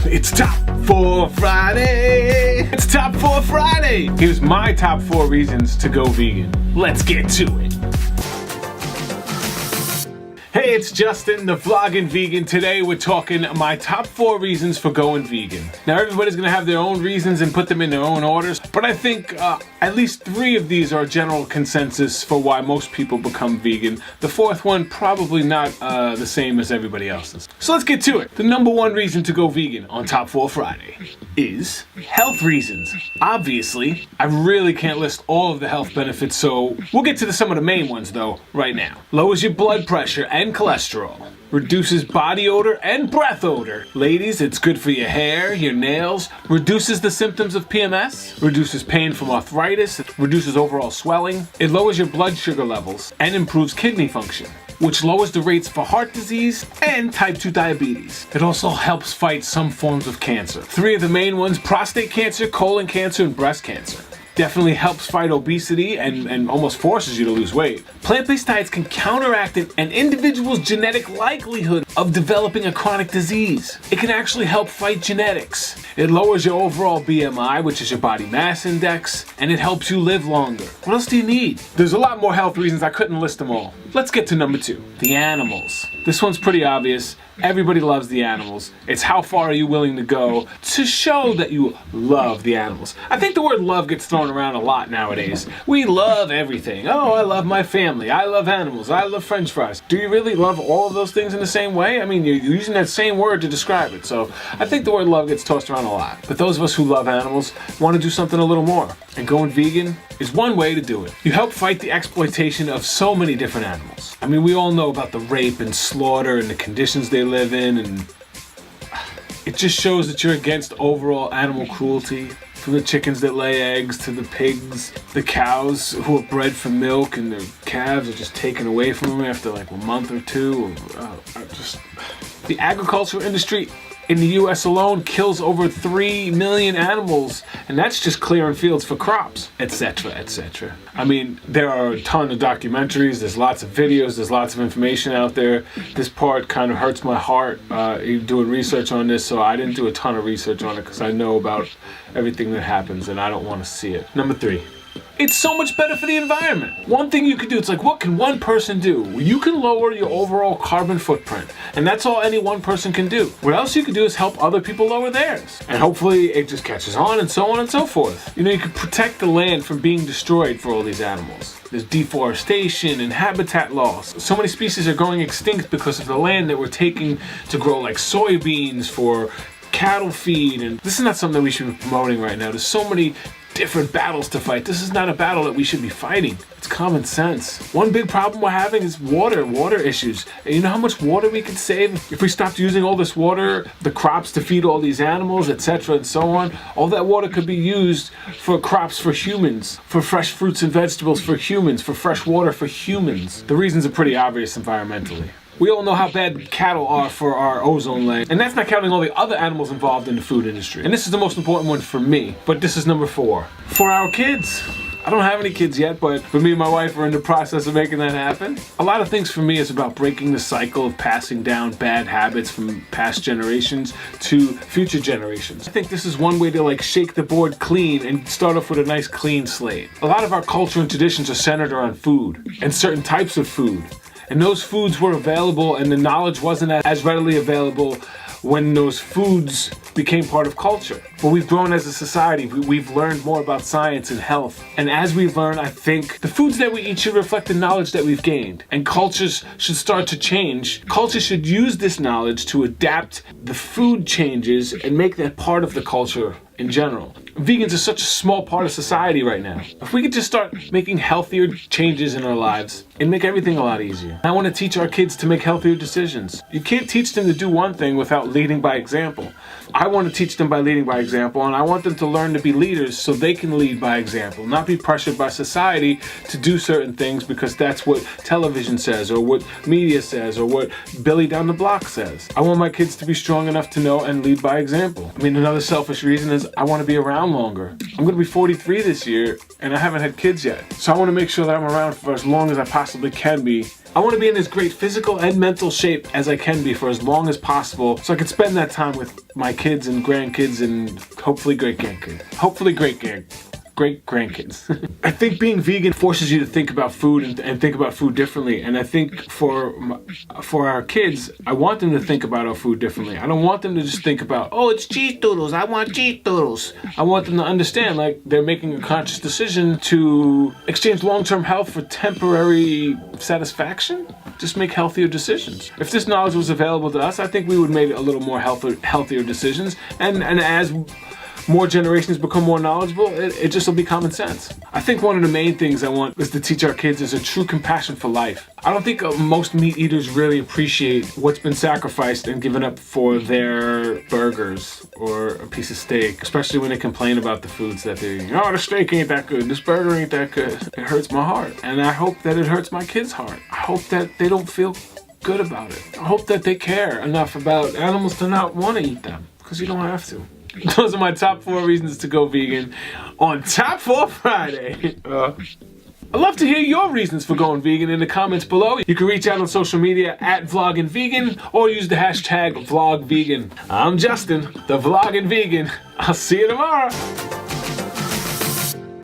It's Top 4 Friday! It's Top 4 Friday! Here's my top 4 reasons to go vegan. Let's get to it. Hey, it's Justin, the Vlogging Vegan. Today we're talking my top 4 reasons for going vegan. Now everybody's gonna have their own reasons and put them in their own orders, but I think at least 3 of these are a general consensus for why most people become vegan. The 4th one probably not the same as everybody else's. So let's get to it. The number 1 reason to go vegan on Top 4 Friday is health reasons. Obviously, I really can't list all of the health benefits, so we'll get to some of the main ones though right now. Lowers your blood pressure and cholesterol. Reduces body odor and breath odor. Ladies, it's good for your hair, your nails. Reduces the symptoms of PMS. Reduces pain from arthritis. Reduces overall swelling. It lowers your blood sugar levels and improves kidney function, which lowers the rates for heart disease and type 2 diabetes. It also helps fight some forms of cancer. 3 of the main ones: prostate cancer, colon cancer, and breast cancer. Definitely helps fight obesity and almost forces you to lose weight. Plant-based diets can counteract an individual's genetic likelihood of developing a chronic disease. It can actually help fight genetics. It lowers your overall BMI, which is your body mass index, and it helps you live longer. What else do you need? There's a lot more health reasons. I couldn't list them all. Let's get to number 2, the animals. This one's pretty obvious. Everybody loves the animals. It's how far are you willing to go to show that you love the animals. I think the word love gets thrown around a lot nowadays. We love everything. Oh, I love my family. I love animals. I love French fries. Do you really love all of those things in the same way? I mean, you're using that same word to describe it. So I think the word love gets tossed around a lot. But those of us who love animals want to do something a little more. And going vegan is one way to do it. You help fight the exploitation of so many different animals. I mean, we all know about the rape and slaughter and the conditions they live in, and it just shows that you're against overall animal cruelty. From the chickens that lay eggs to the pigs, the cows who are bred for milk and their calves are just taken away from them after like a month or 2. The agricultural industry in the US alone kills over 3 million animals, and that's just clearing fields for crops, etc., etc. I mean, there are a ton of documentaries, there's lots of videos, there's lots of information out there. This part kind of hurts my heart doing research on this, so I didn't do a ton of research on it because I know about everything that happens and I don't want to see it. Number 3. It's so much better for the environment. One thing you could do, it's like, what can one person do? You can lower your overall carbon footprint, and that's all any one person can do. What else you can do is help other people lower theirs. And hopefully it just catches on and so forth. You know, you could protect the land from being destroyed for all these animals. There's deforestation and habitat loss. So many species are going extinct because of the land that we're taking to grow like soybeans for cattle feed, and this is not something that we should be promoting right now. There's so many different battles to fight. This is not a battle that we should be fighting. It's common sense. One big problem we're having is water issues. And you know how much water we could save if we stopped using all this water, the crops to feed all these animals, etc. and so on. All that water could be used for crops for humans, for fresh fruits and vegetables for humans, for fresh water for humans. The reasons are pretty obvious environmentally. We all know how bad cattle are for our ozone layer, and that's not counting all the other animals involved in the food industry. And this is the most important one for me, but this is number 4. For our kids. I don't have any kids yet, but for me and my wife are in the process of making that happen. A lot of things for me is about breaking the cycle of passing down bad habits from past generations to future generations. I think this is one way to like shake the board clean and start off with a nice clean slate. A lot of our culture and traditions are centered around food and certain types of food. And those foods were available, and the knowledge wasn't as readily available when those foods became part of culture. But we've grown as a society. We've learned more about science and health. And as we learn, I think the foods that we eat should reflect the knowledge that we've gained. And cultures should start to change. Culture should use this knowledge to adapt the food changes and make that part of the culture in general. Vegans are such a small part of society right now. If we could just start making healthier changes in our lives, it'd make everything a lot easier. I want to teach our kids to make healthier decisions. You can't teach them to do one thing without leading by example. I want to teach them by leading by example, and I want them to learn to be leaders so they can lead by example, not be pressured by society to do certain things because that's what television says or what media says or what Billy down the block says. I want my kids to be strong enough to know and lead by example. I mean, another selfish reason is I want to be around longer. I'm going to be 43 this year, and I haven't had kids yet. So I want to make sure that I'm around for as long as I possibly can be. I want to be in as great physical and mental shape as I can be for as long as possible so I can spend that time with my kids and grandkids and hopefully great grandkids. Great grandkids. I think being vegan forces you to think about food and think about food differently. And I think for our kids, I want them to think about our food differently. I don't want them to just think about, oh, it's cheese doodles, I want cheese doodles. I want them to understand, like, they're making a conscious decision to exchange long-term health for temporary satisfaction. Just make healthier decisions. If this knowledge was available to us, I think we would make a little more healthier decisions. And as more generations become more knowledgeable, it just will be common sense. I think one of the main things I want is to teach our kids is a true compassion for life. I don't think most meat eaters really appreciate what's been sacrificed and given up for their burgers or a piece of steak, especially when they complain about the foods that they're eating. Oh, the steak ain't that good, this burger ain't that good. It hurts my heart, and I hope that it hurts my kids' heart. I hope that they don't feel good about it. I hope that they care enough about animals to not want to eat them, because you don't have to. Those are my top 4 reasons to go vegan on Top 4 Friday. I'd love to hear your reasons for going vegan in the comments below. You can reach out on social media at VlogginVegan or use the hashtag VlogVegan. I'm Justin, the Vloggin' Vegan. I'll see you tomorrow.